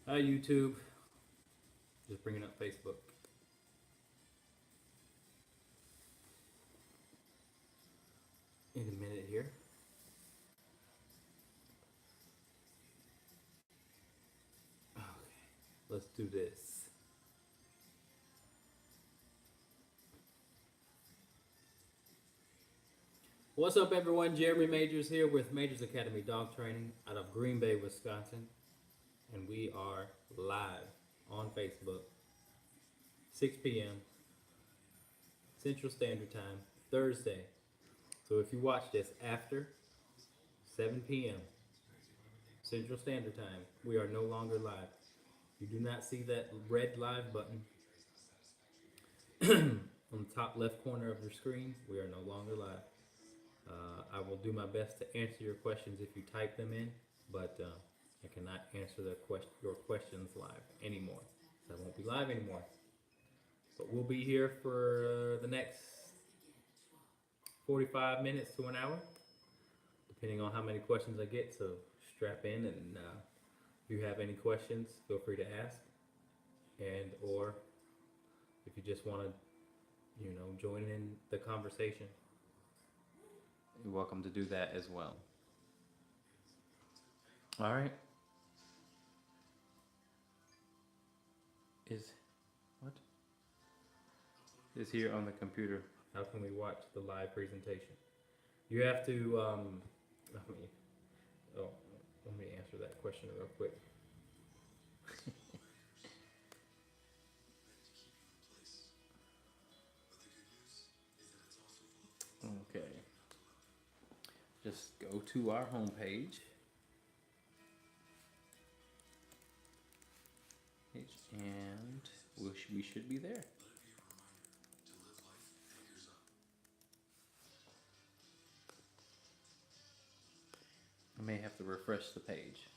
Hi YouTube. Just bringing up Facebook. In a minute here. Okay, let's do this. What's up, everyone? Jeremy Majors here with Majors Academy Dog Training out of Green Bay, Wisconsin, and we are live on Facebook, 6 p.m. Central Standard Time, Thursday. So if you watch this after 7 p.m. Central Standard Time, we are no longer live. You do not see that red live button on the top left corner of your screen. We are no longer live. I will do my best to answer your questions if you type them in, but I cannot answer your questions live anymore. So I won't be live anymore. But we'll be here for the next 45 minutes to an hour, depending on how many questions I get. So strap in, and if you have any questions, feel free to ask, and or if you just want to, join in the conversation, you're welcome to do that as well. All right. What? Is here on the computer. How can we watch the live presentation? You have to, let me answer that question real quick. Okay. Just go to our homepage. And we should be there. I may have to refresh the page.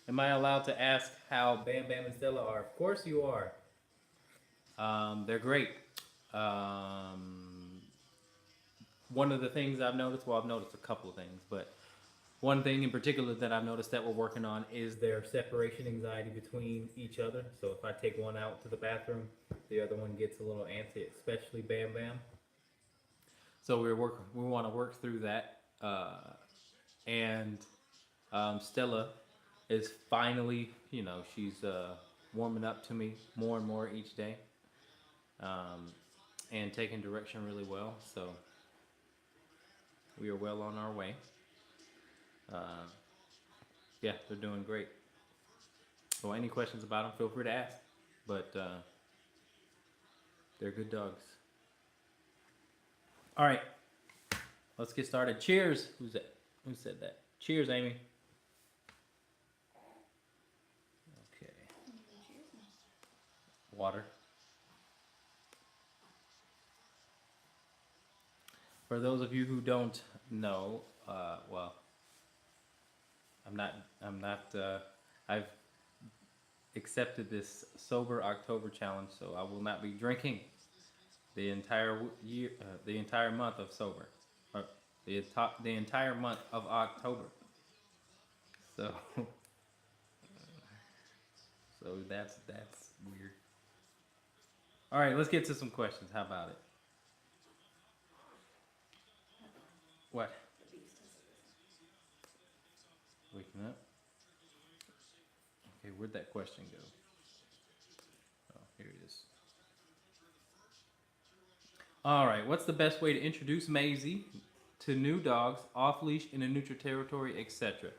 Am I allowed to ask how Bam Bam and Stella are? Of course you are. They're great. One of the things I've noticed, well, I've noticed a couple of things, but one thing in particular that I've noticed that we're working on is their separation anxiety between each other. So if I take one out to the bathroom, the other one gets a little antsy, especially Bam Bam. So we want to work through that. And Stella is finally, she's warming up to me more and more each day, and taking direction really well. So we are well on our way. Yeah, they're doing great. So any questions about them, feel free to ask. But they're good dogs. All right, let's get started. Cheers. Who's that? Who said that? Cheers, Amy. Okay. Water. For those of you who don't know, well, I've accepted this sober October challenge, so I will not be drinking the entire year, the entire month of sober, or the entire month of October. So, so that's weird. All right, let's get to some questions. How about it? What? Waking up. Okay, where'd that question go? Oh, here it is. All right, what's the best way to introduce Maisy to new dogs, off leash, in a neutral territory, etc.?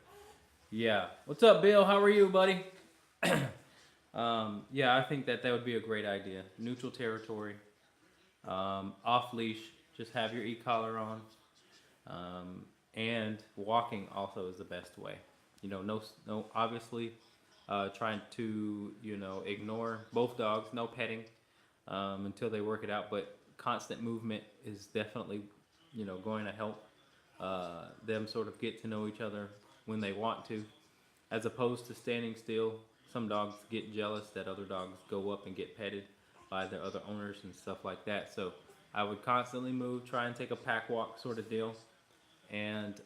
Yeah. What's up, Bill? How are you, buddy? Yeah, I think that would be a great idea. Neutral territory, off leash. Just have your e-collar on, and walking also is the best way. No, obviously, trying to ignore both dogs. No petting until they work it out, but constant movement is definitely going to help them sort of get to know each other when they want to, as opposed to standing still. Some dogs get jealous that other dogs go up and get petted by their other owners and stuff like that. So I would constantly move, try and take a pack walk sort of deal, and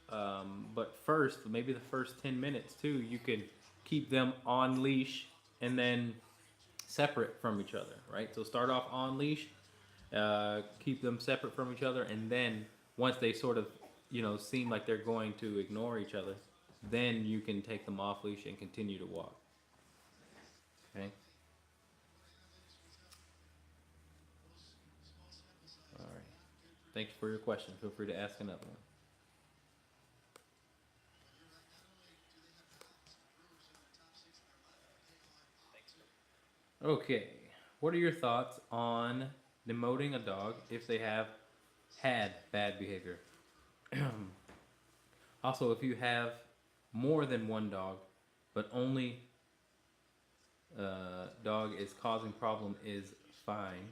But first, maybe the first 10 minutes too, you can keep them on leash and then separate from each other, right? So start off on leash, keep them separate from each other, and then once they sort of, seem like they're going to ignore each other, then you can take them off leash and continue to walk. Okay. All right. Thanks for your question. Feel free to ask another one. Okay. What are your thoughts on demoting a dog if they have had bad behavior? Also, if you have more than one dog, but only dog is causing problem is fine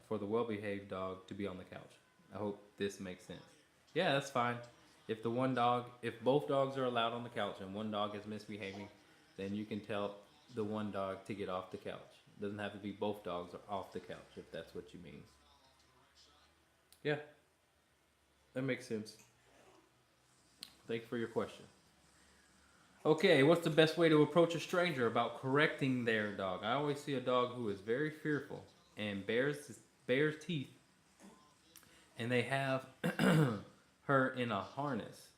for the well-behaved dog to be on the couch. I hope this makes sense. Yeah, that's fine. If both dogs are allowed on the couch and one dog is misbehaving, then you can tell the one dog to get off the couch. It doesn't have to be both dogs are off the couch if that's what you mean. Yeah, that makes sense. Thank you for your question. Okay, what's the best way to approach a stranger about correcting their dog? I always see a dog who is very fearful and bares teeth, and they have her in a harness.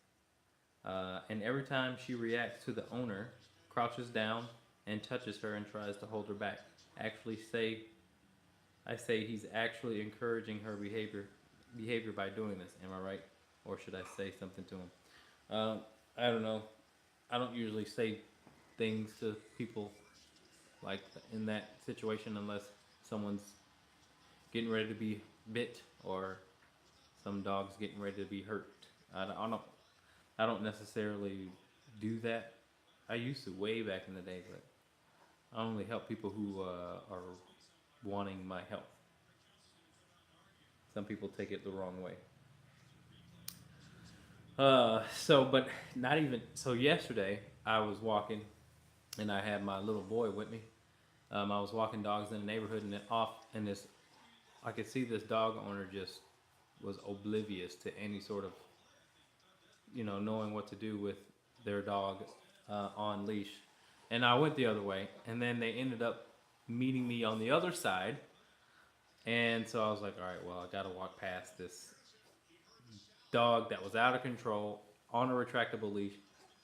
And every time she reacts to the owner, crouches down and touches her and tries to hold her back. I say he's actually encouraging her behavior by doing this. Am I right? Or should I say something to him? I don't know. I don't usually say things to people like in that situation unless someone's getting ready to be bit or some dog's getting ready to be hurt. I don't necessarily do that. I used to way back in the day, but I only help people who are wanting my help. Some people take it the wrong way. But not even so. Yesterday, I was walking, and I had my little boy with me. I was walking dogs in the neighborhood, and I could see this dog owner just was oblivious to any sort of, knowing what to do with their dog on leash. And I went the other way, and then they ended up meeting me on the other side. And so I was like, all right, well, I got to walk past this dog that was out of control on a retractable leash.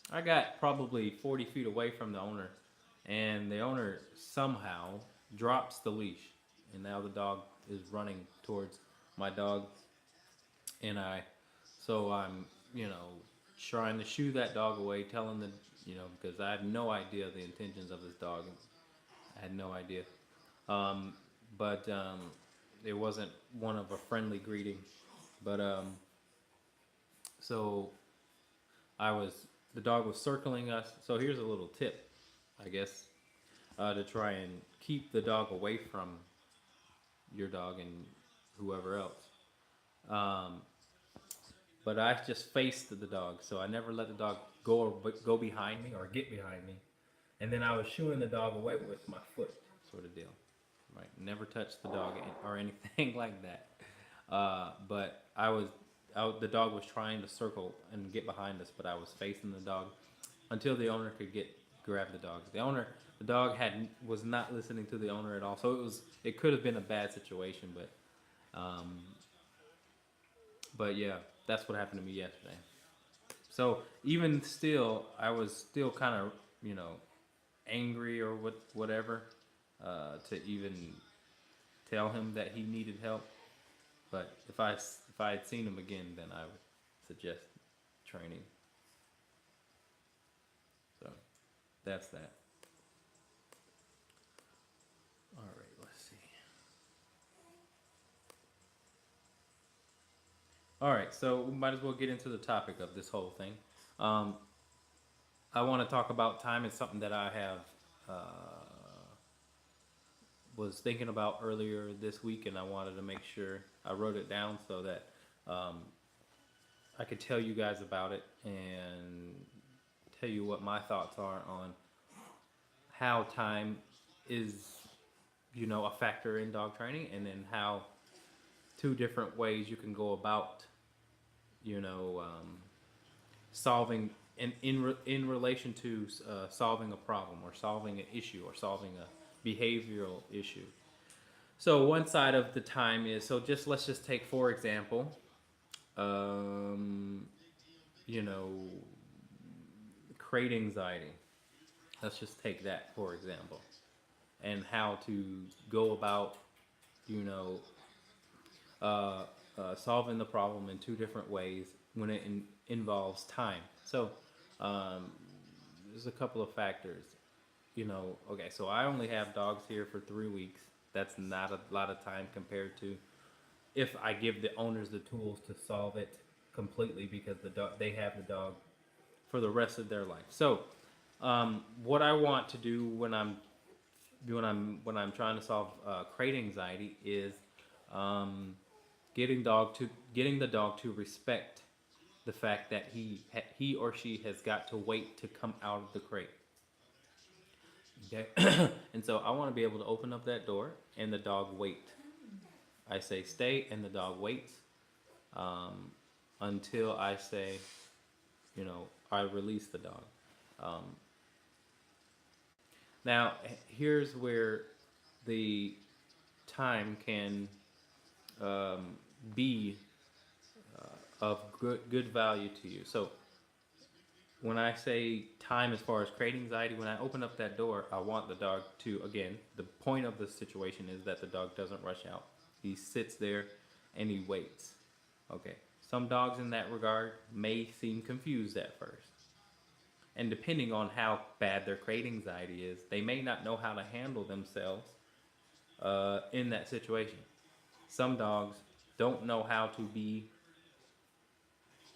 I got probably 40 feet away from the owner, and the owner somehow drops the leash, and now the dog is running towards my dog, and I'm, trying to shoo that dog away, telling the, because I had no idea the intentions of this dog. I had no idea. But it wasn't one of a friendly greeting. But so the dog was circling us. So here's a little tip, I guess, to try and keep the dog away from your dog and whoever else. But I just faced the dog, so I never let the dog go behind me or get behind me. And then I was shooing the dog away with my foot, sort of deal. Right? Never touched the dog or anything like that. But the dog was trying to circle and get behind us, but I was facing the dog until the owner could grab the dog. The dog was not listening to the owner at all, so it could have been a bad situation, but yeah, that's what happened to me yesterday. So even still, I was still kind of angry or whatever to even tell him that he needed help. But if I had seen him again, then I would suggest training. So that's that. All right, let's see. All right, so we might as well get into the topic of this whole thing. I want to talk about time. It's something that I have was thinking about earlier this week, and I wanted to make sure I wrote it down so that I could tell you guys about it and tell you what my thoughts are on how time is, a factor in dog training, and then how two different ways you can go about, solving in relation to solving a problem or solving an issue or solving a behavioral issue. So one side of the time is, so just let's just take for example, um, you know, crate anxiety. Let's just take that for example, and how to go about, you know, solving the problem in two different ways when it involves time. So um, there's a couple of factors. You know, okay, so I only have dogs here for 3 weeks. That's not a lot of time compared to if I give the owners the tools to solve it completely, because they have the dog for the rest of their life. So what I want to do when I'm trying to solve crate anxiety is um, getting the dog to respect the fact that he or she has got to wait to come out of the crate. Okay, and so I want to be able to open up that door and the dog wait. I say stay, and the dog waits until I say, you know, I release the dog. Um, Now, here's where the time can be of good value to you. So when I say time as far as crate anxiety, when I open up that door, I want the dog to, again, the point of the situation is that the dog doesn't rush out. He sits there and he waits. Okay. Some dogs in that regard may seem confused at first. And depending on how bad their crate anxiety is, they may not know how to handle themselves in that situation. Some dogs don't know how to be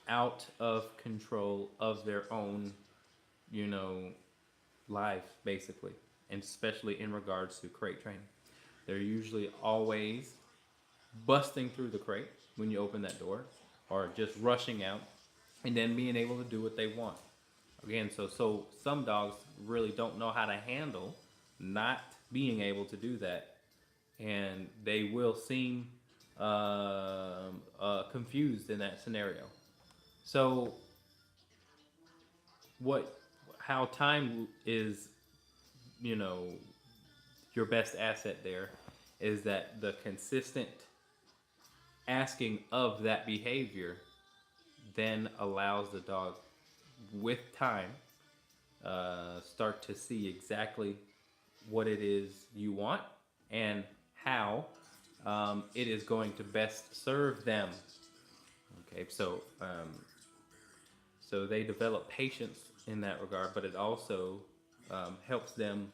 out of control of their own, you know, life, basically, and especially in regards to crate training. They're usually always busting through the crate when you open that door, or just rushing out and then being able to do what they want. Again, so some dogs really don't know how to handle not being able to do that, and they will seem confused in that scenario. So, how time is, you know, your best asset there is that the consistent asking of that behavior then allows the dog, with time, start to see exactly what it is you want and how it is going to best serve them. Okay, so they develop patience in that regard, but it also helps them,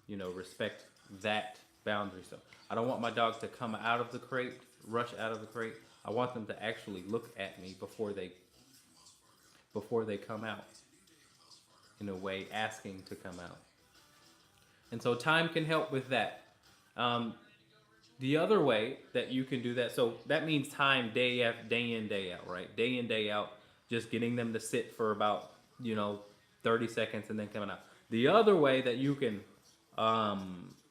you know, respect that boundary. So I don't want my dog to come out of the crate, rush out of the crate. I want them to actually look at me before they come out, in a way asking to come out. And so time can help with that. The other way that you can do that, so that means time day in, day out, right? Day in, day out, just getting them to sit for about, you know, 30 seconds and then coming out. The other way that you can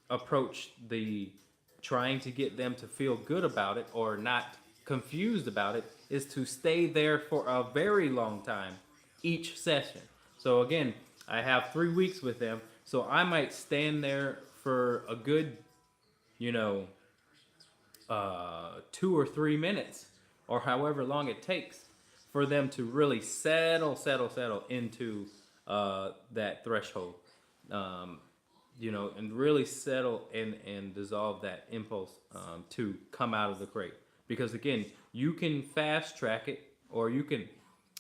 approach the trying to get them to feel good about it or not confused about it is to stay there for a very long time each session. So again, I have 3 weeks with them, so I might stand there for a good, you know, 2 or 3 minutes, or however long it takes for them to really settle into that threshold, you know, and really settle and dissolve that impulse to come out of the crate. Because again, you can fast track it, or you can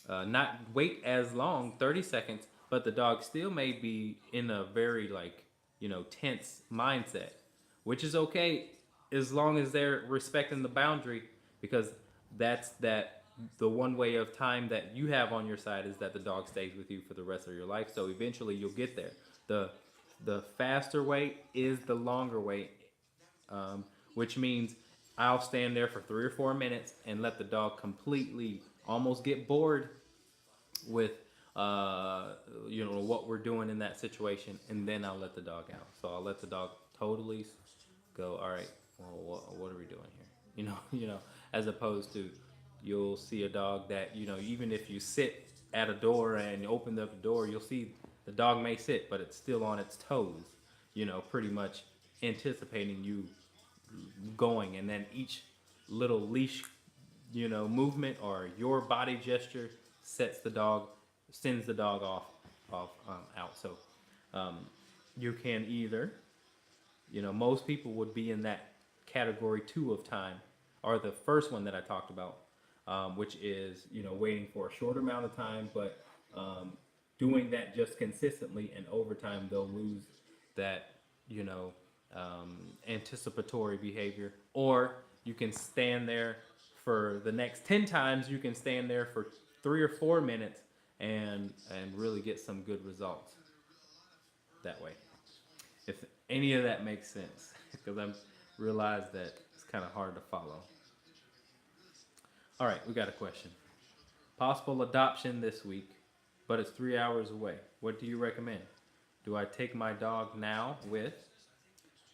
not wait as long, 30 seconds, but the dog still may be in a very, like, you know, tense mindset, which is okay as long as they're respecting the boundary, because the one way of time that you have on your side is that the dog stays with you for the rest of your life. So eventually you'll get there. The faster way is the longer way, which means I'll stand there for 3 or 4 minutes and let the dog completely almost get bored with you know, what we're doing in that situation, and then I'll let the dog out. So I'll let the dog totally go, all right, well, what are we doing here? You know, as opposed to, you'll see a dog that, you know, even if you sit at a door and you open up the door, you'll see the dog may sit, but it's still on its toes, pretty much anticipating you going. And then each little leash, movement or your body gesture sends the dog out. So you can either, most people would be in that category 2 of time, or the first one that I talked about, which is, waiting for a short amount of time, but doing that just consistently, and over time they'll lose that, anticipatory behavior. Or you can stand there for the next 10 times, you can stand there for 3 or 4 minutes and really get some good results that way. If any of that makes sense, because I realized that it's kind of hard to follow. All right, we got a question. Possible adoption this week, but it's 3 hours away. What do you recommend? Do I take my dog now with?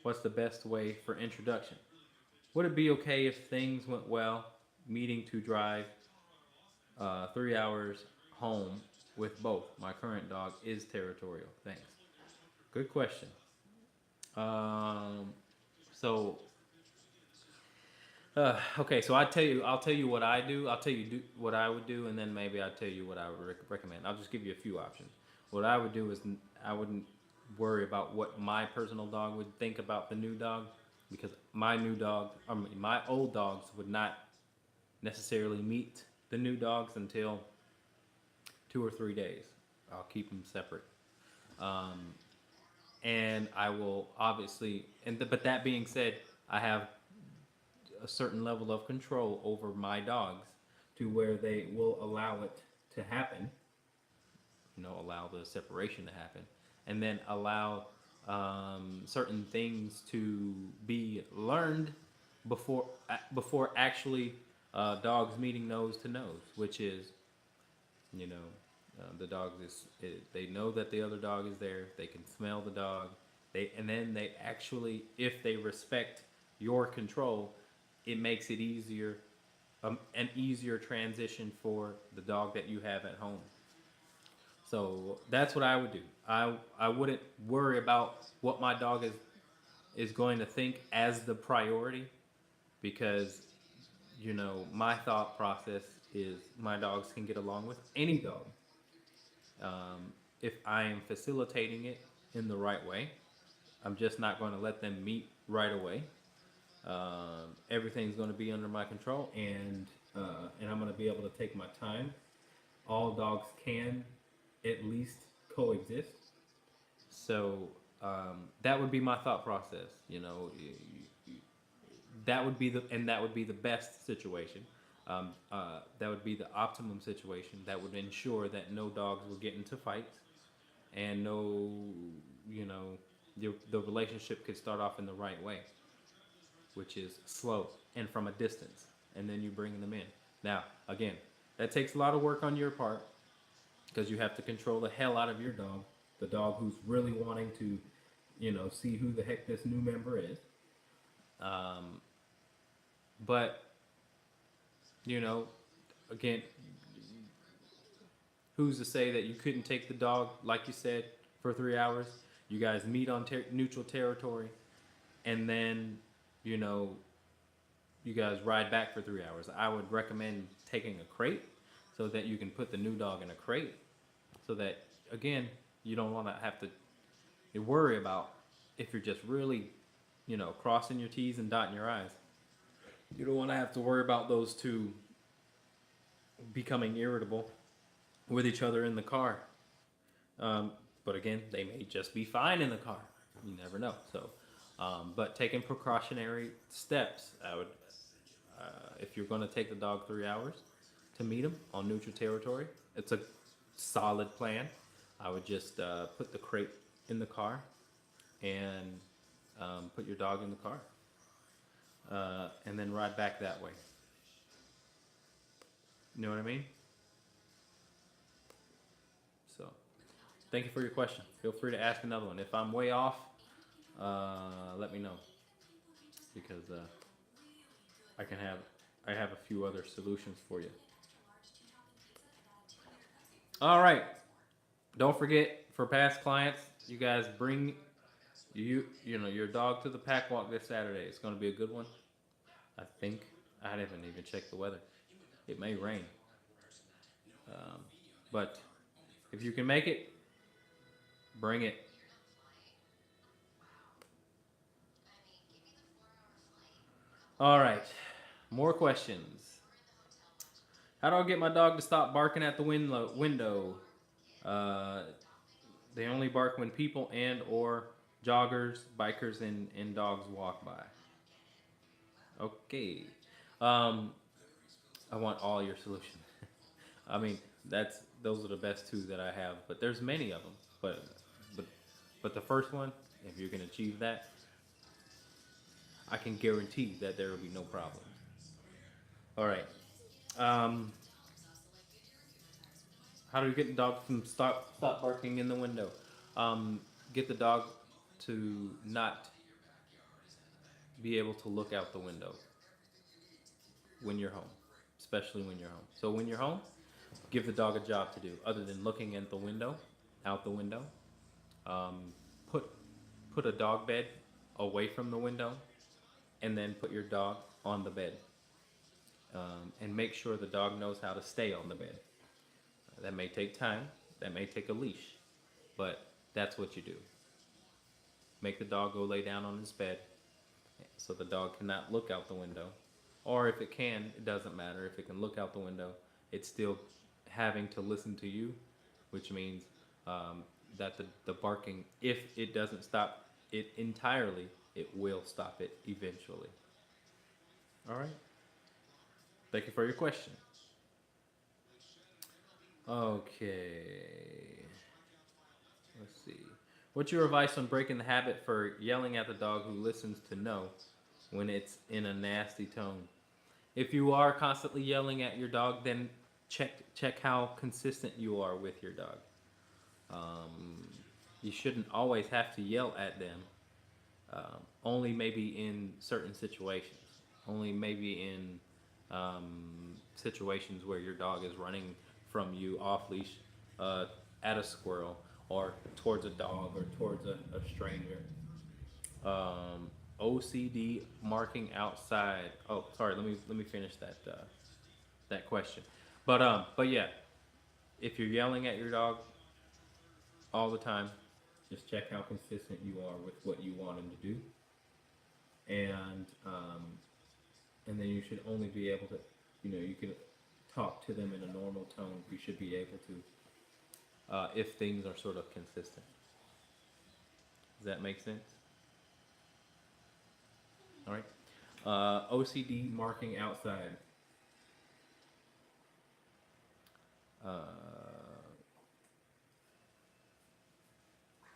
What's the best way for introduction? Would it be okay if things went well, meeting to drive 3 hours home with both? My current dog is territorial. Thanks. Good question. Okay, so I'll tell you what I do. I'll tell you what I would do, and then maybe I'll tell you what I would recommend. I'll just give you a few options. What I would do is I wouldn't worry about what my personal dog would think about the new dog, because my old dogs would not necessarily meet the new dogs until 2 or 3 days. I'll keep them separate. And I will obviously, but that being said, I have a certain level of control over my dogs to where they will allow it to happen, allow the separation to happen, and then allow certain things to be learned before actually dogs meeting nose to nose, which is, the dog they know that the other dog is there. They can smell the dog. And then they actually, if they respect your control, it makes it easier, an easier transition for the dog that you have at home. So that's what I would do. I wouldn't worry about what my dog is going to think as the priority, because my thought process is my dogs can get along with any dog. If I am facilitating it in the right way, I'm just not going to let them meet right away. Everything's going to be under my control, and I'm going to be able to take my time. All dogs can at least coexist. So that would be my thought process. That would be the best situation. That would be the optimum situation. That would ensure that no dogs will get into fights, and the relationship could start off in the right way, which is slow and from a distance, and then you bring them in. Now, again, that takes a lot of work on your part, because you have to control the hell out of your dog, the dog who's really wanting to, see who the heck this new member is. But, again, who's to say that you couldn't take the dog, like you said, for 3 hours? You guys meet on neutral territory, and then, you guys ride back for 3 hours. I would recommend taking a crate so that you can put the new dog in a crate, so that, again, you don't want to have to worry about if you're just really, crossing your T's and dotting your I's. You don't want to have to worry about those two becoming irritable with each other in the car. But again, they may just be fine in the car. You never know. So, but taking precautionary steps, I would, if you're going to take the dog 3 hours to meet him on neutral territory, it's a solid plan. I would just put the crate in the car and put your dog in the car, and then ride back that way. You know what I mean? So, thank you for your question. Feel free to ask another one. If I'm way off, let me know, because I have a few other solutions for you. All right. Don't forget, for past clients, you guys bring your dog to the pack walk this Saturday. It's going to be a good one. I think. I haven't even checked the weather. It may rain. Um, but if you can make it, bring it. All right. More questions. How do I get my dog to stop barking at the window? Uh, they only bark when people and or joggers, bikers, and dogs walk by. Okay. Um, I want all your solutions. I mean, those are the best two that I have, but there's many of them. But but the first one, if you can achieve that, I can guarantee that there will be no problems. All right. Um, how do we get the dog from stop barking in the window? Um, get the dog to not be able to look out the window when you're home, especially when you're home. So when you're home, give the dog a job to do other than looking at the window, out the window. Um, put put a dog bed away from the window, and then put your dog on the bed, and make sure the dog knows how to stay on the bed. That may take time. That may take a leash, but that's what you do. Make the dog go lay down on his bed, so the dog cannot look out the window. Or if it can, it doesn't matter. If it can look out the window, it's still having to listen to you, which means that the barking, if it doesn't stop it entirely, it will stop it eventually. All right. Thank you for your question. Okay. Let's see. What's your advice on breaking the habit for yelling at the dog who listens to no when it's in a nasty tone? If you are constantly yelling at your dog, then check how consistent you are with your dog. Um, you shouldn't always have to yell at them. Only maybe in certain situations. Only maybe in situations where your dog is running from you off leash at a squirrel or towards a dog or towards a stranger. Um, OCD marking outside. Oh, sorry. Let me finish that question. But yeah, if you're yelling at your dog all the time, just check how consistent you are with what you want him to do, and and then you should only be able to, you can talk to them in a normal tone. You should be able to, if things are sort of consistent. Does that make sense? All right. OCD marking outside. Uh,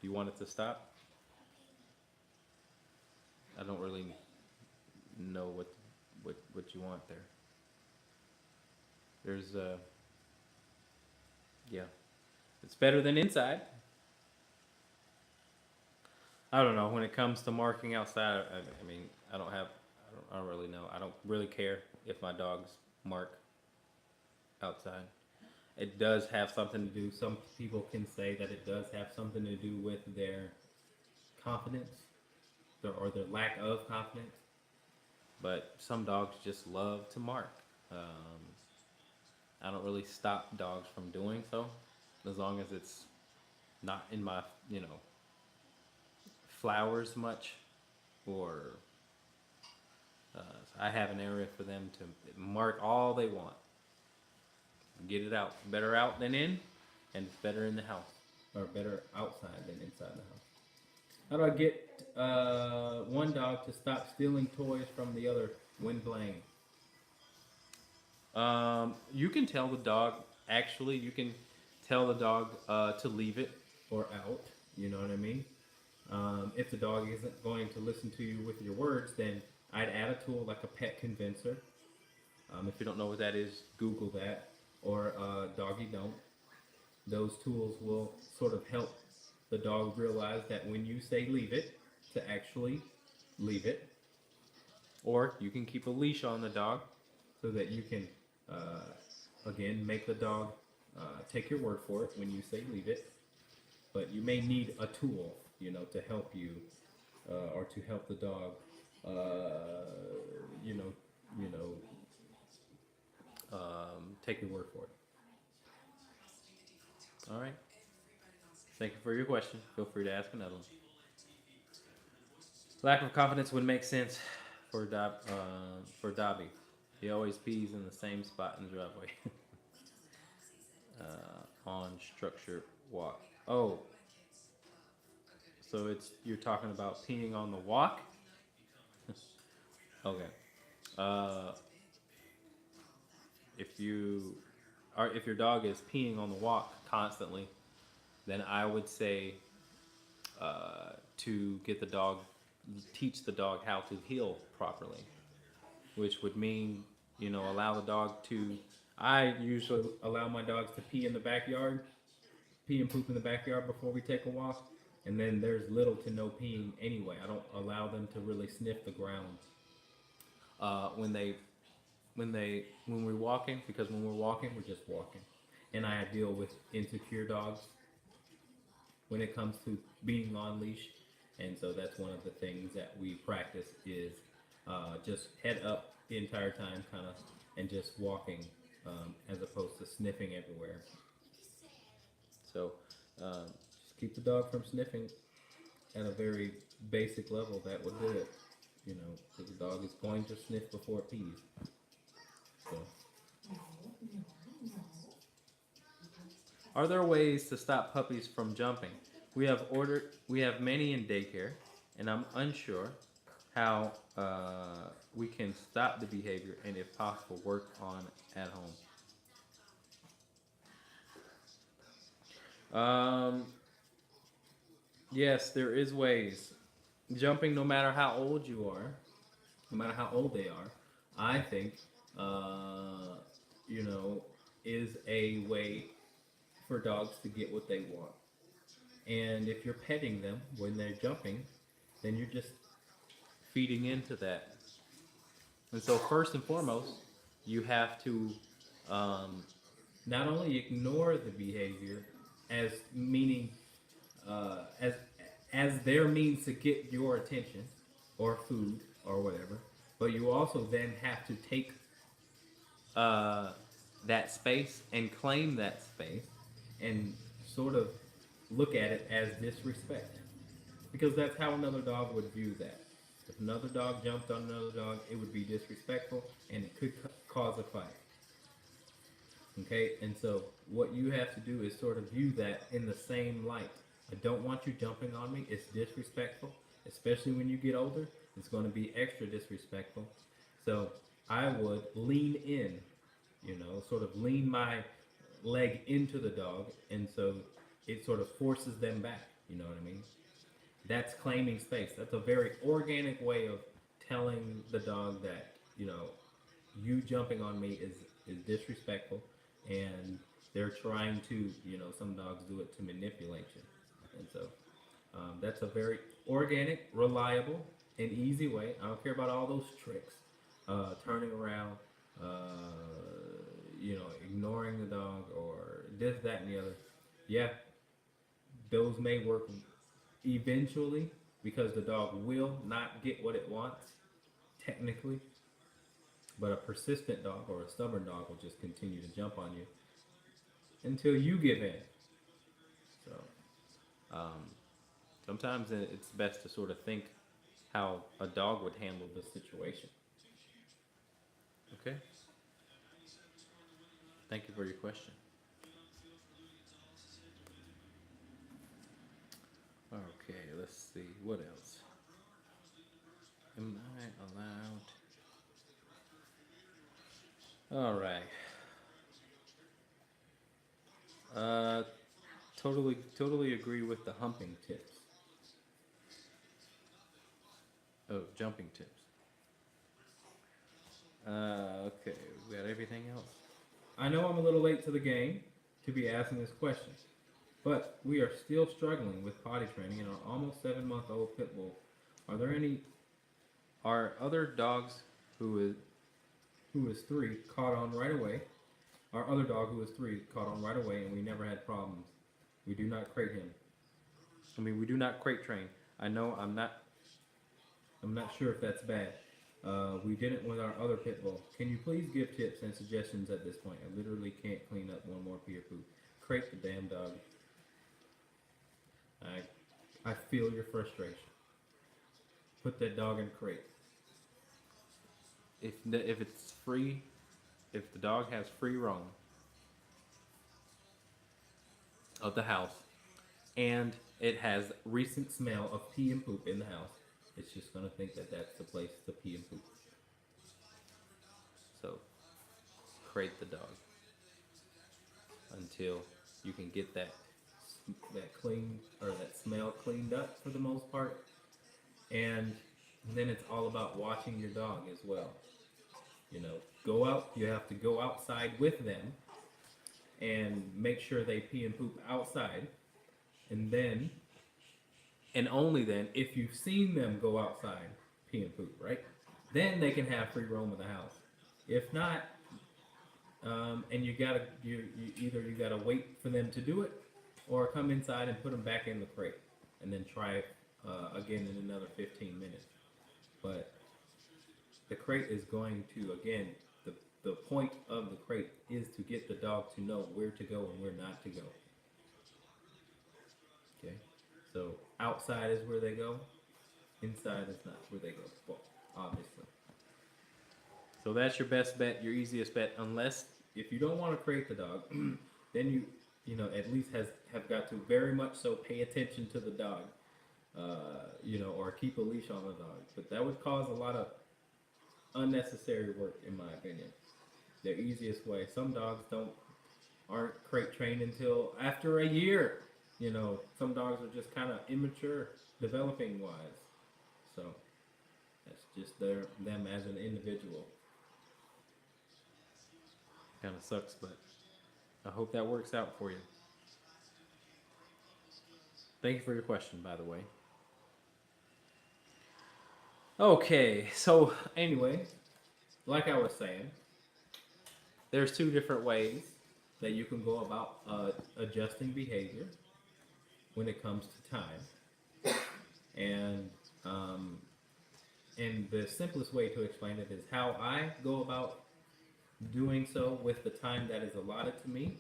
do you want it to stop? I don't really know what you want there. There's yeah, it's better than inside. I don't know when it comes to marking outside. I mean, I don't really know. I don't really care if my dogs mark outside. It does have something to do. Some people can say that it does have something to do with their confidence, or their lack of confidence. But some dogs just love to mark. I don't really stop dogs from doing so, as long as it's not in my, flowers much, or I have an area for them to mark all they want. Get it out. Better out than in, and it's better in the house, or better outside than inside the house. How do I get one dog to stop stealing toys from the other when playing? You can tell the dog. Actually, you can tell the dog to leave it or out. You know what I mean? If the dog isn't going to listen to you with your words, then I'd add a tool like a pet convincer. If you don't know what that is, Google that, or Doggy Don't. Those tools will sort of help the dog realize that when you say leave it, to actually leave it. Or you can keep a leash on the dog so that you can, again, make the dog take your word for it when you say leave it, but you may need a tool, to help you or to help the dog, you know, you know, take your word for it. All right. Thank you for your question. Feel free to ask another one. Lack of confidence would make sense for Dobby. He always pees in the same spot in the driveway. On structured walk. Oh, so you're talking about peeing on the walk? Okay. Uh, if your dog is peeing on the walk constantly, then I would say to teach the dog how to heel properly, which would mean, allow the dog to. I usually allow my dogs to pee in the backyard, pee and poop in the backyard before we take a walk, and then there's little to no peeing anyway. I don't allow them to really sniff the ground when we're walking, because when we're walking, we're just walking, and I deal with insecure dogs when it comes to being on leash, and so that's one of the things that we practice is just head up the entire time, kind of, and just walking as opposed to sniffing everywhere. So just keep the dog from sniffing at a very basic level. That would do it. Because the dog is going to sniff before it pees. So. Are there ways to stop puppies from jumping? We have many in daycare, and I'm unsure how we can stop the behavior and, if possible, work on at home. Yes, there is ways. Jumping, no matter how old you are, no matter how old they are, I think, is a way for dogs to get what they want. And if you're petting them when they're jumping, then you're just feeding into that. And so first and foremost, you have to not only ignore the behavior as meaning as their means to get your attention or food or whatever, but you also then have to take that space and claim that space and sort of look at it as disrespect, because that's how another dog would view that. If another dog jumped on another dog, it would be disrespectful and it could cause a fight. Okay, and so what you have to do is sort of view that in the same light. I don't want you jumping on me. It's disrespectful, especially when you get older. It's going to be extra disrespectful. So I would lean in, sort of lean my leg into the dog, and so it sort of forces them back. You know what I mean? That's claiming space. That's a very organic way of telling the dog that, you jumping on me is disrespectful, and they're trying to, some dogs do it to manipulate you. And so that's a very organic, reliable, and easy way. I don't care about all those tricks, turning around, ignoring the dog, or this, that, and the other. Yeah, those may work eventually, because the dog will not get what it wants, technically. But a persistent dog or a stubborn dog will just continue to jump on you until you give in. So sometimes it's best to sort of think how a dog would handle the situation. Okay? Thank you for your question. Okay, let's see. What else? Am I allowed? All right. Totally agree with the humping tips. Oh, jumping tips. Okay, we got everything else. I know I'm a little late to the game to be asking this question, but we are still struggling with potty training in our almost 7-month-old pit bull. Are other dogs who is 3 caught on right away? Our other dog, who was 3, caught on right away, and we never had problems. We do not crate him. I mean, we do not crate train. I know I'm not sure if that's bad. We didn't with our other pit bull. Can you please give tips and suggestions at this point? I literally can't clean up one more pee or poop. Crate the damn dog. I feel your frustration. Put that dog in a crate. If it's free, if the dog has free roam of the house, and it has recent smell of pee and poop in the house, it's just gonna think that that's the place to pee and poop. So, crate the dog until you can get that clean, or that smell cleaned up for the most part, and then it's all about watching your dog as well. You know, go out. You have to go outside with them and make sure they pee and poop outside, and then, and only then, if you've seen them go outside, pee and poop, right? Then they can have free roam of the house. If not, and you gotta wait for them to do it, or come inside and put them back in the crate, and then try it again in another 15 minutes. But the crate is going to, again, the point of the crate is to get the dog to know where to go and where not to go. Okay, so outside is where they go, inside is not where they go, well, obviously. So that's your best bet, your easiest bet, unless, if you don't want to crate the dog, then you know, at least have got to very much so pay attention to the dog, you know, or keep a leash on the dog. But that would cause a lot of unnecessary work, in my opinion. The easiest way. Some dogs aren't crate trained until after a year. You know, some dogs are just kind of immature, developing wise. So that's just them as an individual. Kind of sucks, but I hope that works out for you. Thank you for your question, by the way. Okay, so anyway, like I was saying, there's 2 different ways that you can go about adjusting behavior when it comes to time. And the simplest way to explain it is how I go about doing so with the time that is allotted to me,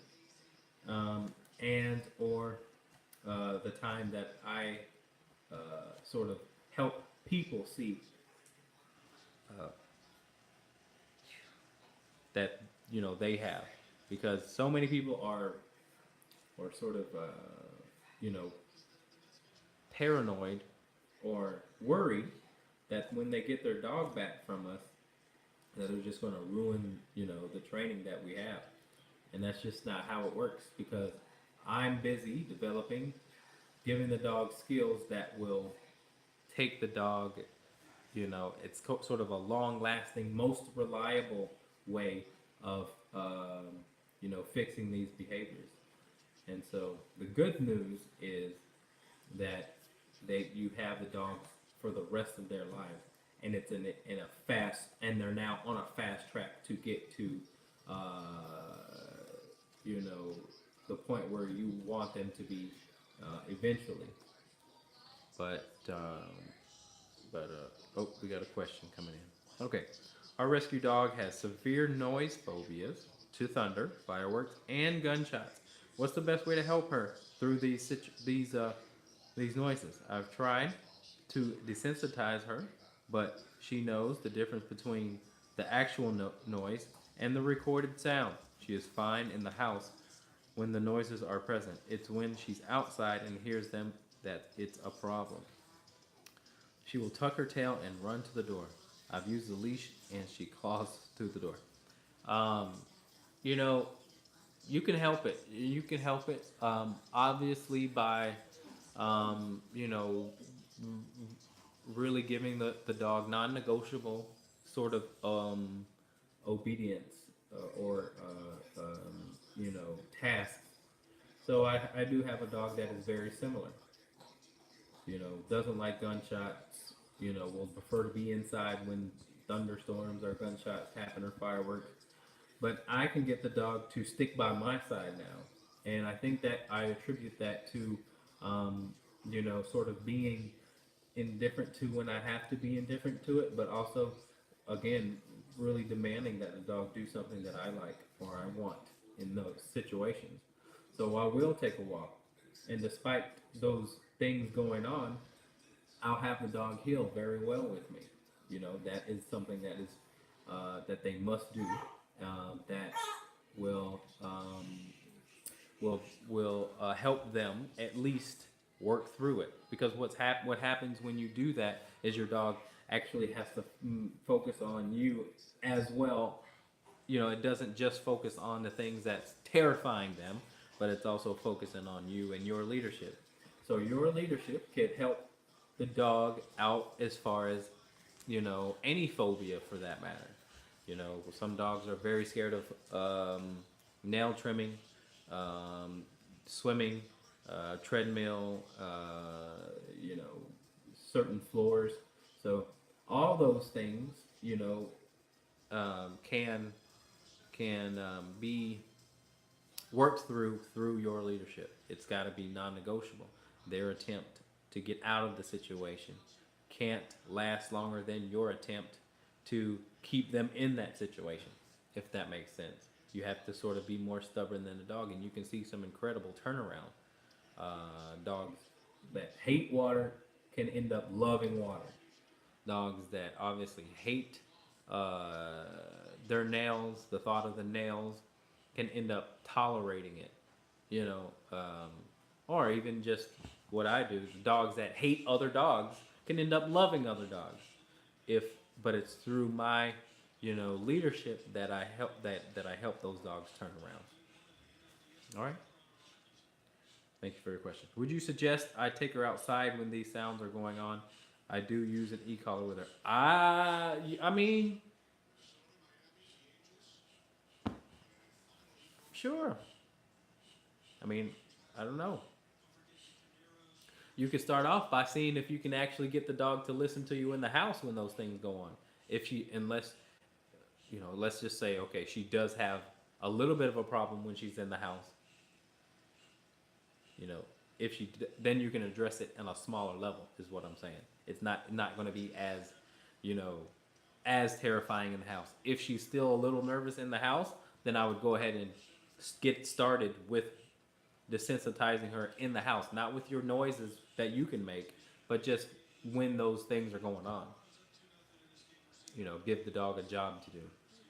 and or the time that I sort of help people see that, you know, they have, because so many people are sort of you know, paranoid or worried that when they get their dog back from us, that they're just going to ruin, you know, the training that we have. And that's just not how it works, because I'm busy developing, giving the dog skills that will take the dog, you know, it's sort of a long-lasting, most reliable way of, you know, fixing these behaviors. And so the good news is that you have the dogs for the rest of their lives, and it's in a fast, and they're now on a fast track to get to, you know, the point where you want them to be eventually. But oh, we got a question coming in. Okay, our rescue dog has severe noise phobias to thunder, fireworks, and gunshots. What's the best way to help her through these noises? I've tried to desensitize her, but she knows the difference between the actual noise and the recorded sound. She is fine in the house when the noises are present. It's when she's outside and hears them that it's a problem. She will tuck her tail and run to the door. I've used the leash and she claws through the door. You know, you can help it. You can help it, obviously, by, you know, really giving the dog non-negotiable sort of obedience or you know, tasks. So I do have a dog that is very similar. You know, doesn't like gunshots. You know, will prefer to be inside when thunderstorms or gunshots happen or fireworks. but I can get the dog to stick by my side now, and I think that I attribute that to, sort of being indifferent to when I have to be indifferent to it, but also, again, really demanding that the dog do something that I like or I want in those situations. So I will take a walk, and despite those things going on, I'll have the dog heel very well with me. That is something that is that they must do. That will help them at least work through it. Because what happens when you do that is your dog actually has to focus on you as well. It doesn't just focus on the things that's terrifying them, but it's also focusing on you and your leadership. So your leadership can help the dog out as far as, any phobia for that matter. Some dogs are very scared of nail trimming, swimming, treadmill, certain floors. So all those things, can be worked through your leadership. It's got to be non-negotiable. Their attempt to get out of the situation can't last longer than your attempt to keep them in that situation, if that makes sense. You have to sort of be more stubborn than the dog, and you can see some incredible turnaround. Dogs that hate water can end up loving water. Dogs that obviously hate their nails, the thought of the nails, can end up tolerating it, or even just what I do. Dogs that hate other dogs can end up loving other dogs, but it's through my, leadership that I help those dogs turn around. All right. Thank you for your question. Would you suggest I take her outside when these sounds are going on? I do use an e-collar with her. I mean, sure. I mean, I don't know. You could start off by seeing if you can actually get the dog to listen to you in the house when those things go on. Let's just say, okay, she does have a little bit of a problem when she's in the house. Then you can address it on a smaller level, is what I'm saying. It's not going to be as terrifying in the house. If she's still a little nervous in the house, then I would go ahead and get started with desensitizing her in the house, not with your noises that you can make, but just when those things are going on. Give the dog a job to do,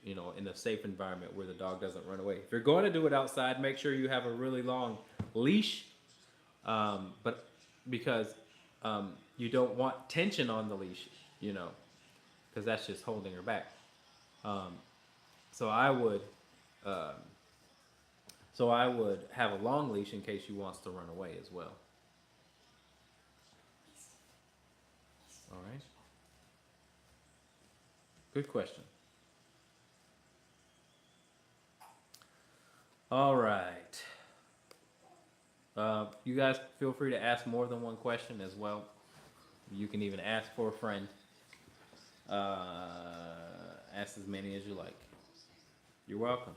in a safe environment where the dog doesn't run away. If you're going to do it outside, make sure you have a really long leash, but because you don't want tension on the leash, because that's just holding her back. So I would have a long leash in case she wants to run away as well. All right. Good question. All right. You guys feel free to ask more than one question as well. You can even ask for a friend. Ask as many as you like. You're welcome.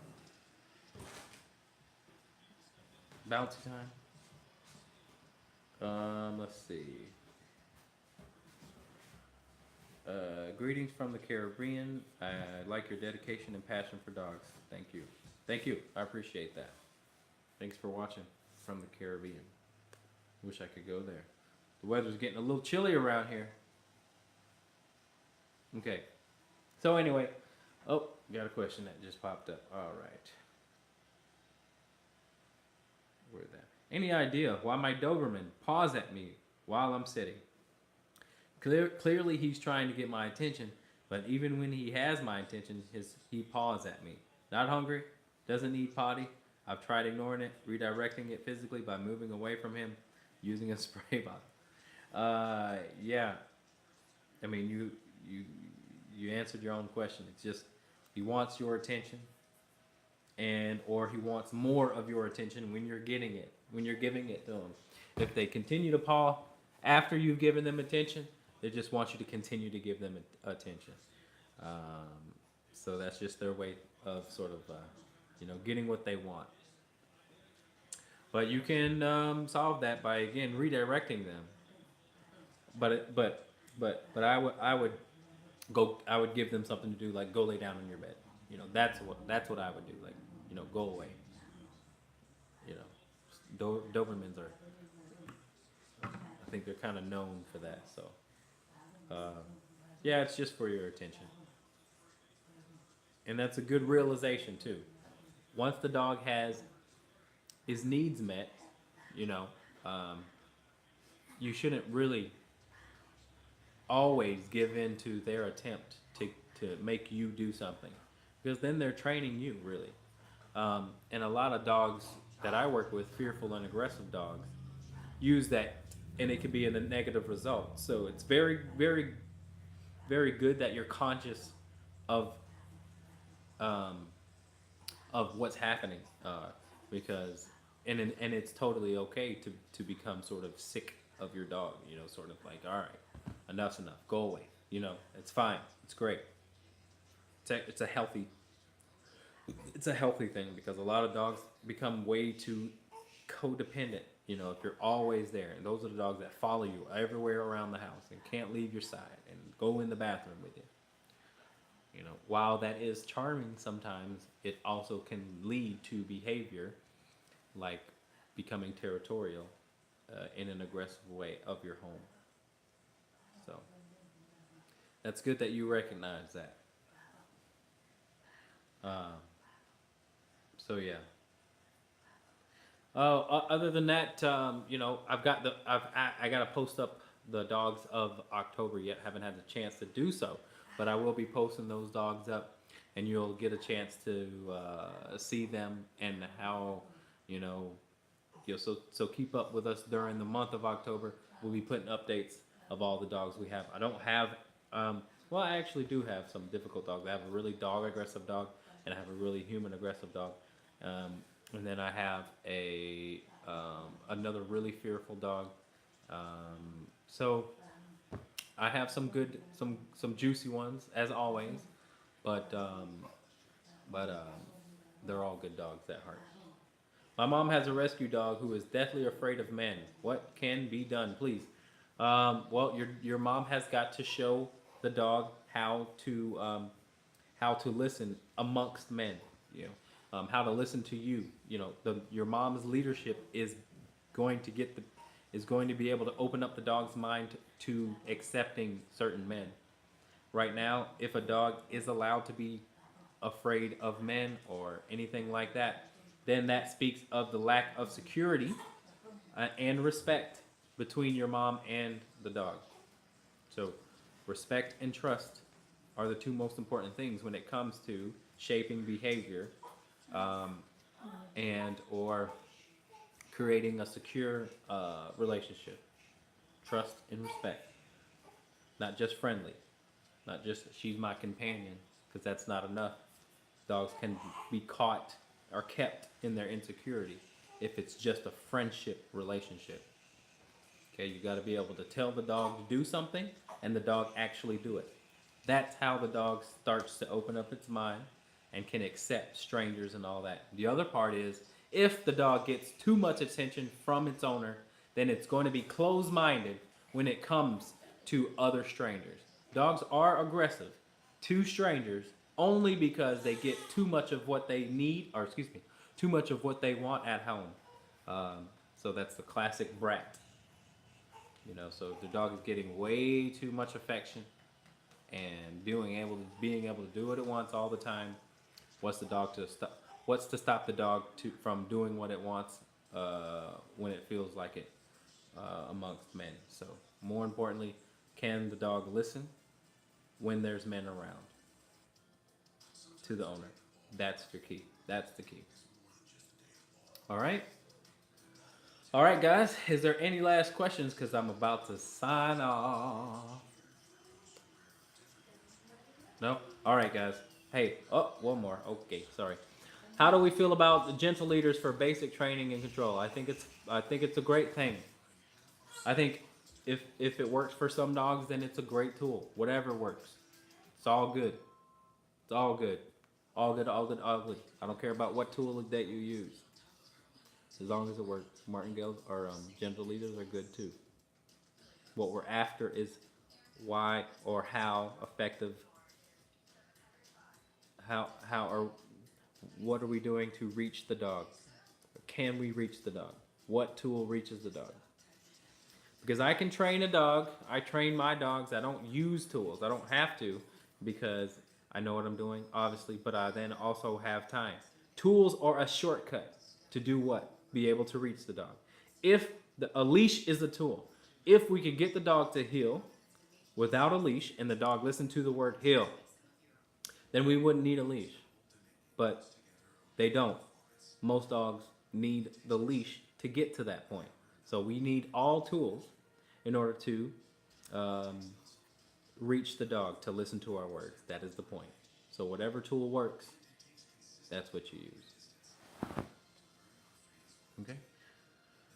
Bounty time. Let's see. Greetings from the Caribbean. I like your dedication and passion for dogs. Thank you. Thank you. I appreciate that. Thanks for watching from the Caribbean. Wish I could go there. The weather's getting a little chilly around here. Okay. So anyway, got a question that just popped up. All right. Where's that? Any idea why my Doberman paws at me while I'm sitting? Clearly he's trying to get my attention, but even when he has my attention, he paws at me. Not hungry, doesn't need potty. I've tried ignoring it, redirecting it physically by moving away from him, using a spray bottle. Yeah. I mean, you answered your own question. It's just he wants your attention, or he wants more of your attention when you're giving it to him. If they continue to paw after you've given them attention, they just want you to continue to give them attention. So that's just their way of sort of getting what they want. But you can solve that by again redirecting them. But I would give them something to do, like go lay down on your bed. That's what I would do. Like, go away. You know, Dobermans are, I think they're kind of known for that. So, yeah, it's just for your attention, and that's a good realization too. Once the dog has his needs met, you know, um, you shouldn't really always give in to their attempt to make you do something, because then they're training you really. And a lot of dogs that I work with, fearful and aggressive dogs, use that, and it can be in a negative result. So it's very, very, very good that you're conscious of um, what's happening, because and it's totally okay to become sort of sick of your dog. Sort of like, all right, enough's enough, go away. It's fine, it's great. It's a healthy thing, because a lot of dogs become way too codependent. If you're always there, and those are the dogs that follow you everywhere around the house and can't leave your side and go in the bathroom with you. While that is charming sometimes, it also can lead to behavior like becoming territorial in an aggressive way of your home. So that's good that you recognize that. So yeah. Other than that, I got to post up the dogs of October yet. Haven't had the chance to do so, but I will be posting those dogs up, and you'll get a chance to see them and how So keep up with us during the month of October. We'll be putting updates of all the dogs we have. I don't have. Well, I actually do have some difficult dogs. I have a really dog aggressive dog, and I have a really human aggressive dog. And then I have another really fearful dog. So I have some good, some juicy ones as always, but they're all good dogs at heart. My mom has a rescue dog who is deathly afraid of men. What can be done, please? Well, your mom has got to show the dog how to listen amongst men. How to listen to you. Your mom's leadership is going to be able to open up the dog's mind to accepting certain men. Right now, if a dog is allowed to be afraid of men or anything like that, then that speaks of the lack of security and respect between your mom and the dog. So respect and trust are the two most important things when it comes to shaping behavior and or creating a secure relationship. Trust and respect. Not just friendly. Not just she's my companion, because that's not enough. Dogs can be caught or kept in their insecurity if it's just a friendship relationship. Okay, you got to be able to tell the dog to do something and the dog actually do it. That's how the dog starts to open up its mind and can accept strangers and all that. The other part is, if the dog gets too much attention from its owner, then it's going to be closed-minded when it comes to other strangers. Dogs are aggressive to strangers only because they get too much of what they need, or excuse me, too much of what they want at home. So that's the classic brat. So if the dog is getting way too much affection and being able to do what it wants all the time, what's to stop the dog from doing what it wants when it feels like it amongst men? So more importantly, can the dog listen when there's men around to the owner? That's the key. That's the key. All right. All right, guys. Is there any last questions? Because I'm about to sign off. No? All right, guys. Hey, one more. Okay, sorry. How do we feel about the gentle leaders for basic training and control? I think it's a great thing. I think if it works for some dogs, then it's a great tool. Whatever works. It's all good. It's all good. All good, all good, all good. I don't care about what tool that you use, as long as it works. Martingales or gentle leaders are good too. What we're after is why or how effective, how or what are we doing to reach the dog? Can we reach the dog? What tool reaches the dog? Because I can train a dog. I train my dogs. I don't use tools. I don't have to because I know what I'm doing, obviously, but I then also have time. Tools are a shortcut to do what? Be able to reach the dog. If a leash is a tool, if we could get the dog to heel without a leash and the dog listened to the word heel, then we wouldn't need a leash. But they don't. Most dogs need the leash to get to that point. So we need all tools in order to reach the dog to listen to our words. That is the point. So whatever tool works, that's what you use. Okay?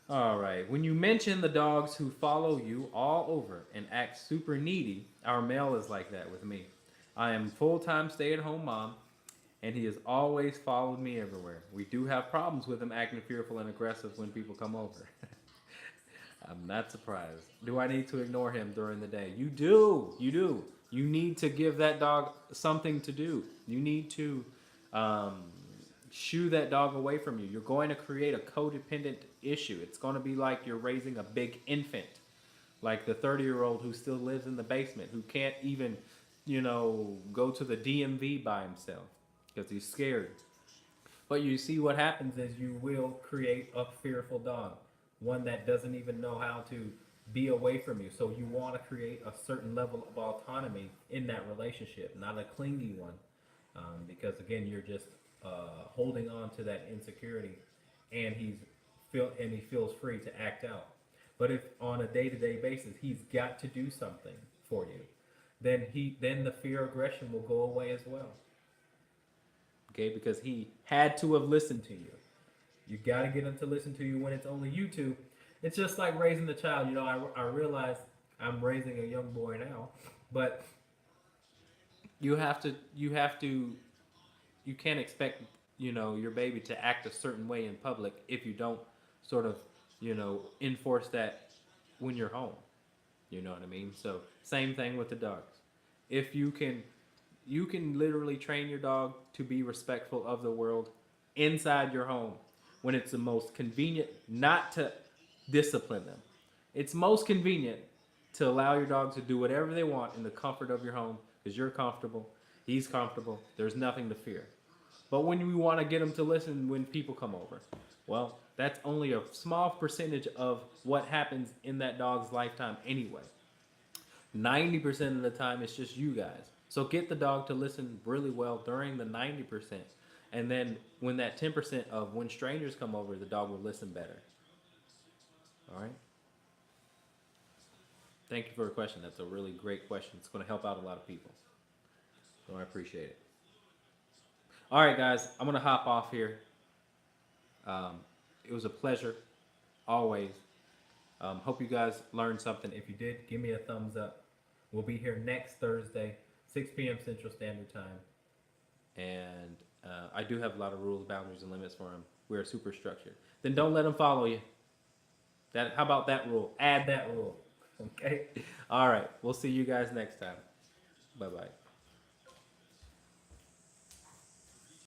All right. When you mention the dogs who follow you all over and act super needy, our male is like that with me. I am full-time stay-at-home mom, and he has always followed me everywhere. We do have problems with him acting fearful and aggressive when people come over. I'm not surprised. Do I need to ignore him during the day? You do. You do. You need to give that dog something to do. You need to shoo that dog away from you. You're going to create a codependent issue. It's going to be like you're raising a big infant, like the 30-year-old who still lives in the basement, who can't even, go to the DMV by himself because he's scared. But you see what happens is you will create a fearful dog, one that doesn't even know how to be away from you. So you want to create a certain level of autonomy in that relationship, not a clingy one, because again, you're just holding on to that insecurity, and he feels free to act out. But if on a day-to-day basis he's got to do something for you, then the fear aggression will go away as well. Okay, because he had to have listened to you. You got to get him to listen to you when it's only you two. It's just like raising a child. I realize I'm raising a young boy now, but you can't expect, your baby to act a certain way in public if you don't sort of, enforce that when you're home. You know what I mean? So same thing with the dogs. If you can literally train your dog to be respectful of the world inside your home when it's the most convenient not to discipline them. It's most convenient to allow your dog to do whatever they want in the comfort of your home because you're comfortable, he's comfortable, there's nothing to fear. But when we want to get them to listen when people come over, well, that's only a small percentage of what happens in that dog's lifetime anyway. 90% of the time, it's just you guys. So get the dog to listen really well during the 90%. And then when that 10% of when strangers come over, the dog will listen better. All right? Thank you for the question. That's a really great question. It's going to help out a lot of people. So I appreciate it. All right, guys. I'm going to hop off here. It was a pleasure, always. Hope you guys learned something. If you did, give me a thumbs up. We'll be here next Thursday, 6 p.m. Central Standard Time. And I do have a lot of rules, boundaries, and limits for them. We're super structured. Then don't let them follow you. How about that rule? Add that rule. Okay? All right. We'll see you guys next time. Bye-bye.